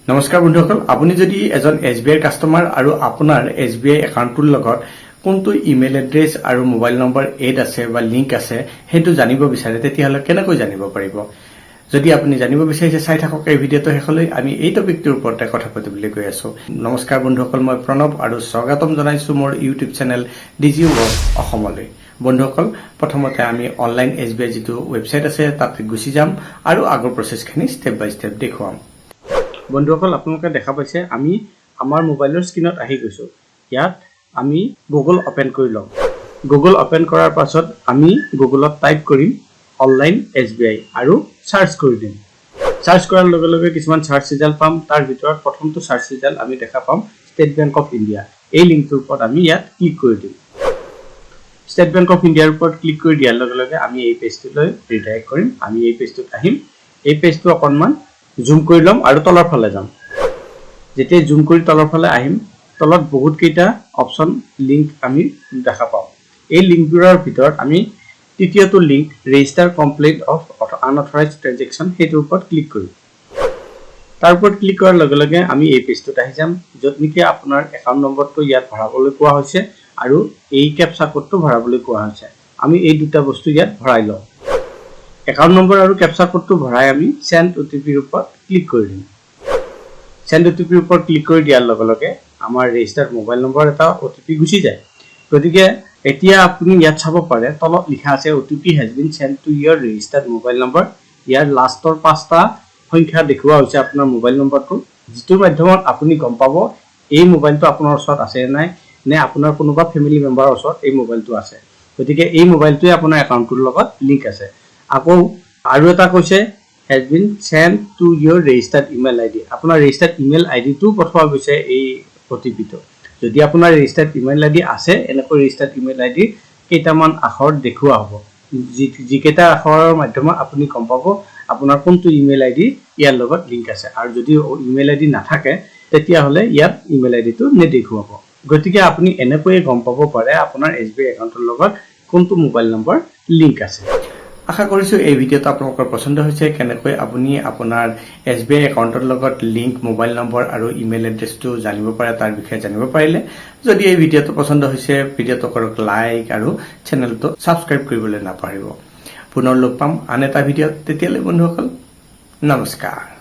নমস্কাৰ বন্ধুসকল, আপুনি যদি এজন SBI কাস্টমাৰ আৰু আপোনাৰ SBI একাউণ্টৰ লগত কোনটো ইমেইল এড্ৰেছ আৰু মোবাইল নম্বৰ এড আছে বা লিংক আছে সেইটো জানিব বিচাৰে, তেতিয়াহ'লে কেনেকৈ জানিব পাৰিব? যদি আপুনি জানিব বিচাৰিছে, চাই থাকক এই ভিডিঅ'টো শেষলৈ। আমি এই টপিকটোৰ ওপৰতে কথা পাতিবলৈ গৈ আছো। নমস্কাৰ বন্ধুসকল, মই প্ৰণৱ আৰু স্বাগতম জনাইছো মোৰ ইউটিউব চেনেল ডিজি ৱৰ্ল্ড অসমলৈ। বন্ধুসকল, প্ৰথমতে আমি অনলাইন SBI যিটো ৱেবছাইট আছে তাতে গুচি যাম আৰু আগৰ প্ৰচেছখিনি ষ্টেপ বাই ষ্টেপ দেখুৱাম। বন্ধুসকল, আপোনালোকে দেখা পাইছে আমি আমাৰ মোবাইলৰ স্ক্ৰীনত আহি গৈছো। ইয়াত আমি গুগল অপেন কৰি লম। গুগল অপেন কৰাৰ পাছত আমি গুগলত টাইপ কৰিম অনলাইন SBI আৰু সাৰ্চ কৰি দিম। সাৰ্চ কৰাৰ লগে লগে কিছুমান সাৰ্চ ৰিজাল্ট পাম। তাৰ ভিতৰত প্ৰথমটো সাৰ্চ ৰিজাল্ট আমি দেখা পাম ষ্টেট বেংক অফ ইণ্ডিয়া। এই লিংকটোৰ ওপৰত আমি ইয়াত ক্লিক কৰি দিম। ষ্টেট বেংক অফ ইণ্ডিয়াৰ ওপৰত ক্লিক কৰি দিয়াৰ লগে লগে আমি এই পেজটোলৈ ৰিডাইৰেক্ট কৰিম। আমি এই পেজটোত আহিম। এই পেজটো অকণমান জুম কৰি লম আৰু তলৰ ফালে যাম। যেতিয়া জুম কৰি তলৰ ফালে আহিম, তলত বহুত কেইটা অপচন লিংক আমি দেখা পাম। এই লিংকবোৰৰ ভিতৰত আমি তৃতীয়টো link register complaint of unauthorised transaction সেইটোৰ ওপৰত ক্লিক কৰিম। তাৰ ওপৰত ক্লিক কৰাৰ লগে লগে আমি এই পেজটোত আহি যাম, য'ত নেকি আপোনাৰ একাউণ্ট নম্বৰটো ইয়াত ভৰাবলৈ কোৱা হৈছে আৰু এই কেপচা কোডটো ভৰাবলৈ কোৱা হৈছে। আমি এই দুটা বস্তু ইয়াত ভৰাই লওঁ। একাউণ্ট নম্বৰ আৰু কেপচা কোডটো ভৰাই আমি চেণ্ড OTPৰ ওপৰত ক্লিক কৰি দিম। চেণ্ড OTPৰ ওপৰত ক্লিক কৰি দিয়াৰ লগে লগে আমাৰ ৰেজিষ্টাৰ্ড মোবাইল নম্বৰ এটা OTP গুচি যায়। গতিকে এতিয়া আপুনি ইয়াত চাব পাৰে তলত লিখা আছে OTP has been sent to your registered mobile number। ইয়াৰ লাষ্টৰ 5টা সংখ্যা দেখুওৱা হৈছে আপোনাৰ মোবাইল নম্বৰটো, যিটোৰ মাধ্যমত আপুনি গম পাব এই মোবাইলটো আপোনাৰ ওচৰত আছে নাই, নে আপোনাৰ কোনোবা ফেমিলি মেম্বাৰৰ ওচৰত এই মোবাইলটো আছে। গতিকে এই মোবাইলটোৱে আপোনাৰ একাউণ্টটোৰ লগত লিংক আছে। আকৌ আৰু এটা কৈছে has been sent to your registered email ID। আপোনাৰ ৰেজিষ্টাৰ্ড ইমেইল আইডিটো পঠোৱা গৈছে এই OTPটো। যদি আপোনাৰ ৰেজিষ্টাৰ্ড ইমেইল আইডি আছে, এনেকৈ ৰেজিষ্টাৰ্ড ইমেইল আইডি কেইটামান আখৰ দেখুওৱা হ'ব, যিকেইটা আখৰৰ মাধ্যমত আপুনি গম পাব আপোনাৰ কোনটো ইমেইল আইডি ইয়াৰ লগত লিংক আছে। আৰু যদি ইমেইল আইডি নাথাকে, তেতিয়াহ'লে ইয়াত ইমেইল আইডিটো নেদেখুৱাব। গতিকে আপুনি এনেকৈয়ে গম পাব পাৰে আপোনাৰ SBI একাউণ্টৰ লগত কোনটো মোবাইল নম্বৰ লিংক আছে। আশা কৰিছোঁ এই ভিডিঅ'টো আপোনালোকৰ পচন্দ হৈছে। কেনেকৈ আপুনি আপোনাৰ SBI একাউণ্টৰ লগত লিংক মোবাইল নম্বৰ আৰু ইমেইল এড্ৰেছটো জানিব পাৰে তাৰ বিষয়ে জানিব পাৰিলে। যদি এই ভিডিঅ'টো পচন্দ হৈছে, ভিডিঅ'টো কৰক লাইক আৰু চেনেলটো ছাবস্ক্ৰাইব কৰিবলৈ নাপাহৰিব। পুনৰ লগ পাম আন এটা ভিডিঅ'ত। তেতিয়ালৈ বন্ধুসকল, নমস্কাৰ।